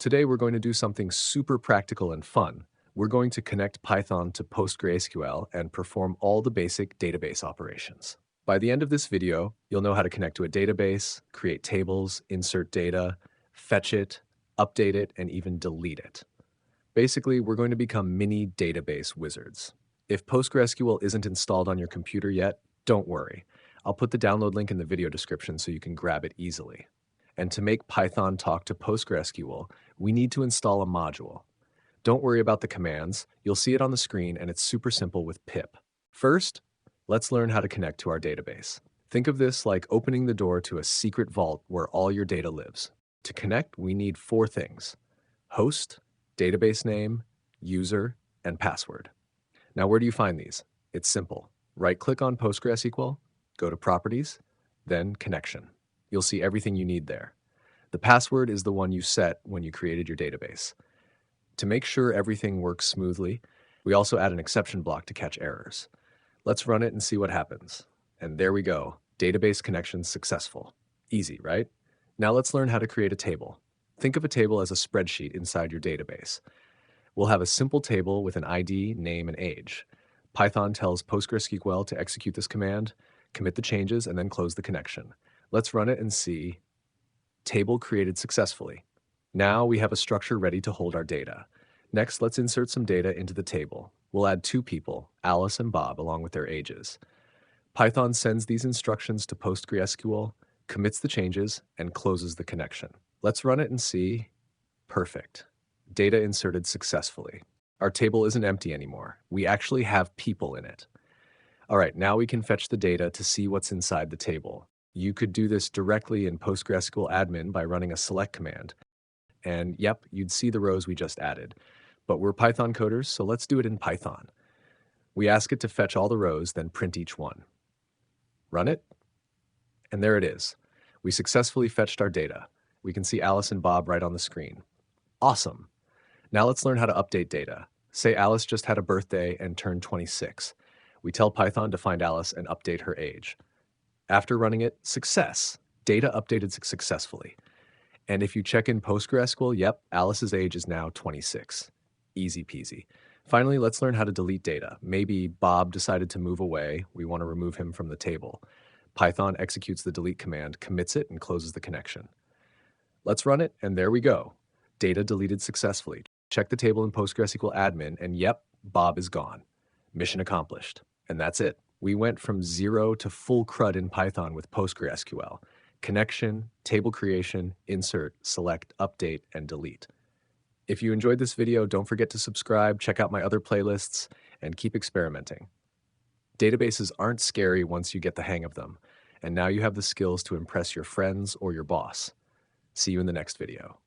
Today we're going to do something super practical and fun. We're going to connect Python to PostgreSQL and perform all the basic database operations. By the end of this video, you'll know how to connect to a database, create tables, insert data, fetch it, update it, and even delete it. Basically, we're going to become mini database wizards. If PostgreSQL isn't installed on your computer yet, don't worry. I'll put the download link in the video description so you can grab it easily. And to make Python talk to PostgreSQL, we need to install a module. Don't worry about the commands. You'll see it on the screen, and it's super simple with pip. First, let's learn how to connect to our database. Think of this like opening the door to a secret vault where all your data lives. To connect, we need four things: host, database name, user, and password. Now, where do you find these? It's simple. Right-click on PostgreSQL, go to Properties, then Connection. You'll see everything you need there. The password is the one you set when you created your database. To make sure everything works smoothly, we also add an exception block to catch errors. Let's run it and see what happens. And there we go. Database connection successful. Easy, right? Now let's learn how to create a table. Think of a table as a spreadsheet inside your database. We'll have a simple table with an ID, name, and age. Python tells PostgreSQL to execute this command, commit the changes, and then close the connection. Let's run it and see. Table created successfully. Now we have a structure ready to hold our data. Next, let's insert some data into the table. We'll add two people, Alice and Bob, along with their ages. Python sends these instructions to PostgreSQL, commits the changes, and closes the connection. Let's run it and see. Perfect. Data inserted successfully. Our table isn't empty anymore. We actually have people in it. All right, now we can fetch the data to see what's inside the table. You could do this directly in PostgreSQL admin by running a select command. And yep, you'd see the rows we just added. But we're Python coders, so let's do it in Python. We ask it to fetch all the rows, then print each one. Run it, and there it is. We successfully fetched our data. We can see Alice and Bob right on the screen. Awesome. Now let's learn how to update data. Say Alice just had a birthday and turned 26. We tell Python to find Alice and update her age. After running it, success. Data updated successfully. And if you check in PostgreSQL, yep, Alice's age is now 26. Easy peasy. Finally, let's learn how to delete data. Maybe Bob decided to move away. We want to remove him from the table. Python executes the delete command, commits it, and closes the connection. Let's run it, and there we go. Data deleted successfully. Check the table in PostgreSQL admin, and yep, Bob is gone. Mission accomplished. And that's it. We went from zero to full CRUD in Python with PostgreSQL. Connection, table creation, insert, select, update, and delete. If you enjoyed this video, don't forget to subscribe, check out my other playlists, and keep experimenting. Databases aren't scary once you get the hang of them, and now you have the skills to impress your friends or your boss. See you in the next video.